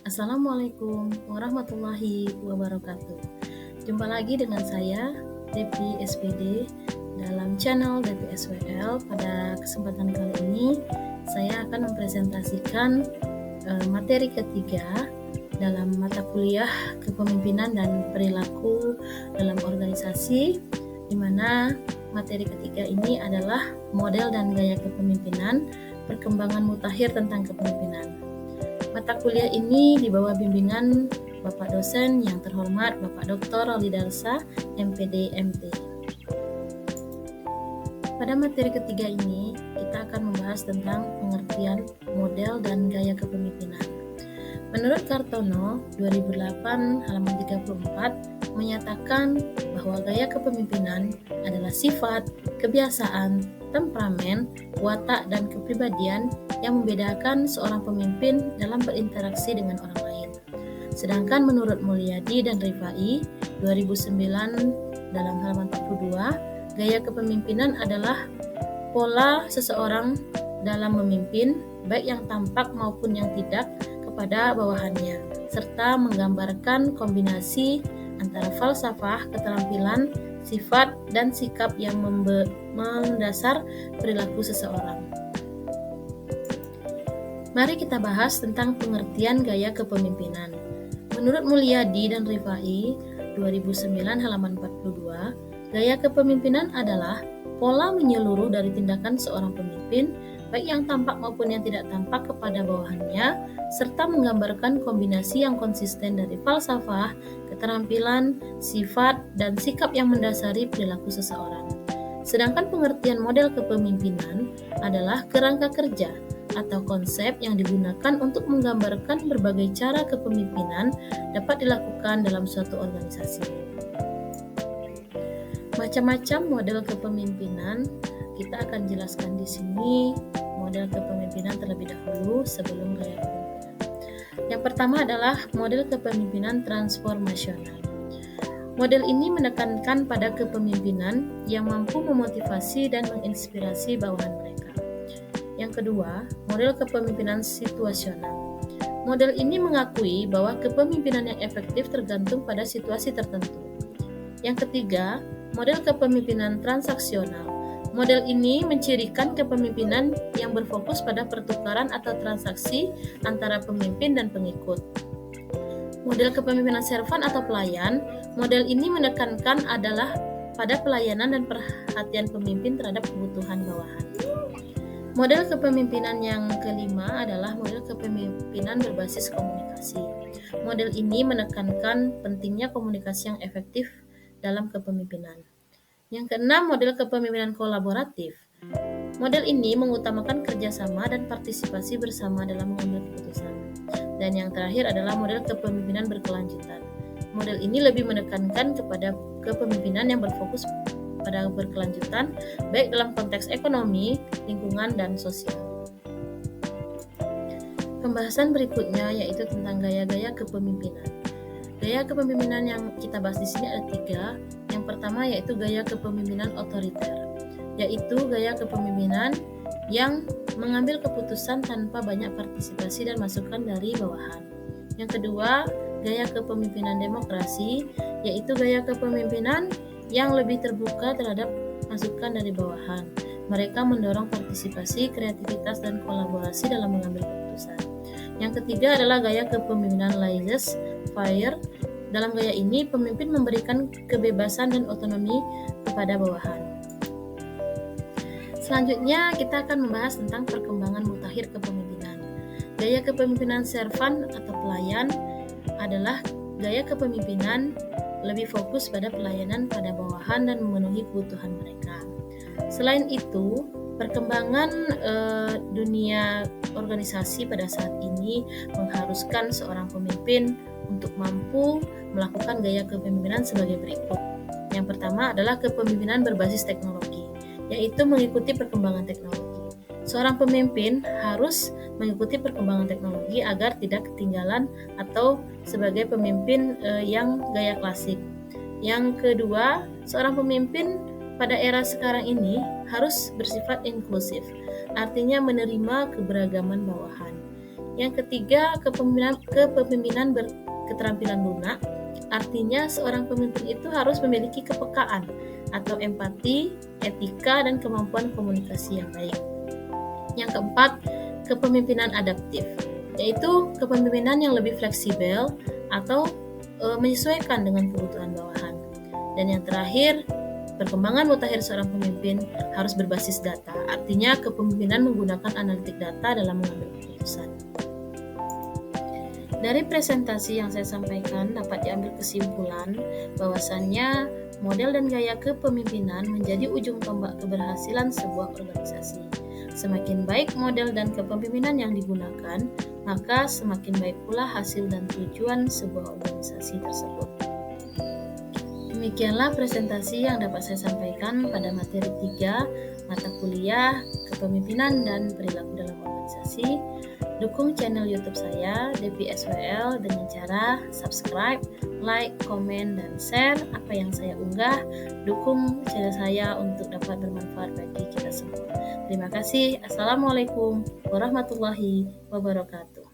Assalamualaikum warahmatullahi wabarakatuh. Jumpa lagi dengan saya, Devi SPD, dalam channel Devi SWL. Pada kesempatan kali ini, saya akan mempresentasikan materi ketiga dalam mata kuliah Kepemimpinan dan Perilaku dalam Organisasi, di mana materi ketiga ini adalah model dan gaya kepemimpinan, perkembangan mutakhir tentang kepemimpinan. Mata kuliah ini di bawah bimbingan Bapak dosen yang terhormat Bapak Dr. Roli Darsa, MPD MT. Pada materi ketiga ini, kita akan membahas tentang pengertian model dan gaya kepemimpinan. Menurut Kartono, 2008 halaman 34 menyatakan bahwa gaya kepemimpinan adalah sifat, kebiasaan, temperamen, watak, dan kepribadian yang membedakan seorang pemimpin dalam berinteraksi dengan orang lain. Sedangkan menurut Mulyadi dan Rifai, 2009 dalam halaman 42, gaya kepemimpinan adalah pola seseorang dalam memimpin, baik yang tampak maupun yang tidak, kepada bawahannya, serta menggambarkan kombinasi antara falsafah, keterampilan, sifat, dan sikap yang mendasar perilaku seseorang. Mari kita bahas tentang pengertian gaya kepemimpinan. Menurut Mulyadi dan Rifai, 2009 halaman 42, gaya kepemimpinan adalah pola menyeluruh dari tindakan seorang pemimpin, baik yang tampak maupun yang tidak tampak kepada bawahannya, serta menggambarkan kombinasi yang konsisten dari falsafah, keterampilan, sifat, dan sikap yang mendasari perilaku seseorang. Sedangkan pengertian model kepemimpinan adalah kerangka kerja atau konsep yang digunakan untuk menggambarkan berbagai cara kepemimpinan dapat dilakukan dalam suatu organisasi. Macam-macam model kepemimpinan kita akan jelaskan di sini. Model kepemimpinan terlebih dahulu sebelum gaya kepemimpinan. Yang pertama adalah model kepemimpinan transformasional. Model ini menekankan pada kepemimpinan yang mampu memotivasi dan menginspirasi bawahan mereka. Yang kedua, model kepemimpinan situasional. Model ini mengakui bahwa kepemimpinan yang efektif tergantung pada situasi tertentu. Yang ketiga, model kepemimpinan transaksional. Model ini mencirikan kepemimpinan yang berfokus pada pertukaran atau transaksi antara pemimpin dan pengikut. Model kepemimpinan servan atau pelayan, model ini menekankan adalah pada pelayanan dan perhatian pemimpin terhadap kebutuhan bawahan. Model kepemimpinan yang kelima adalah model kepemimpinan berbasis komunikasi. Model ini menekankan pentingnya komunikasi yang efektif dalam kepemimpinan. Yang keenam, model kepemimpinan kolaboratif. Model ini mengutamakan kerjasama dan partisipasi bersama dalam mengambil keputusan. Dan yang terakhir adalah model kepemimpinan berkelanjutan. Model ini lebih menekankan kepada kepemimpinan yang berfokus pada berkelanjutan, baik dalam konteks ekonomi, lingkungan, dan sosial. Pembahasan berikutnya yaitu tentang gaya-gaya kepemimpinan. Gaya kepemimpinan yang kita bahas di sini ada tiga. Yang pertama yaitu gaya kepemimpinan otoriter, yaitu gaya kepemimpinan yang mengambil keputusan tanpa banyak partisipasi dan masukan dari bawahan. Yang kedua, gaya kepemimpinan demokrasi, yaitu gaya kepemimpinan yang lebih terbuka terhadap masukan dari bawahan. Mereka mendorong partisipasi, kreativitas, dan kolaborasi dalam mengambil keputusan. Yang ketiga adalah gaya kepemimpinan laissez-faire. Dalam gaya ini, pemimpin memberikan kebebasan dan otonomi kepada bawahan. Selanjutnya, kita akan membahas tentang perkembangan mutakhir kepemimpinan. Gaya kepemimpinan servan atau pelayan adalah gaya kepemimpinan lebih fokus pada pelayanan pada bawahan dan memenuhi kebutuhan mereka. Selain itu, perkembangan dunia organisasi pada saat ini mengharuskan seorang pemimpin untuk mampu melakukan gaya kepemimpinan sebagai berikut. Yang pertama adalah kepemimpinan berbasis teknologi, yaitu mengikuti perkembangan teknologi. Seorang pemimpin harus mengikuti perkembangan teknologi agar tidak ketinggalan atau sebagai pemimpin yang gaya klasik. Yang kedua, seorang pemimpin pada era sekarang ini harus bersifat inklusif. artinya menerima keberagaman bawahan. Yang ketiga, kepemimpinan berketerampilan lunak, artinya seorang pemimpin itu harus memiliki kepekaan atau empati, etika, dan kemampuan komunikasi yang baik. Yang keempat, kepemimpinan adaptif, yaitu kepemimpinan yang lebih fleksibel atau menyesuaikan dengan kebutuhan bawahan. Dan yang terakhir, perkembangan mutakhir seorang pemimpin harus berbasis data, artinya kepemimpinan menggunakan analitik data dalam mengambil keputusan. Dari presentasi yang saya sampaikan dapat diambil kesimpulan bahwasannya model dan gaya kepemimpinan menjadi ujung tombak keberhasilan sebuah organisasi. Semakin baik model dan kepemimpinan yang digunakan, maka semakin baik pula hasil dan tujuan sebuah organisasi tersebut. Demikianlah presentasi yang dapat saya sampaikan pada materi 3, mata kuliah Kepemimpinan dan Perilaku dalam Organisasi. Dukung channel YouTube saya, DPSWL, dengan cara subscribe, like, komen, dan share apa yang saya unggah. Dukung channel saya untuk dapat bermanfaat bagi kita semua. Terima kasih. Assalamualaikum warahmatullahi wabarakatuh.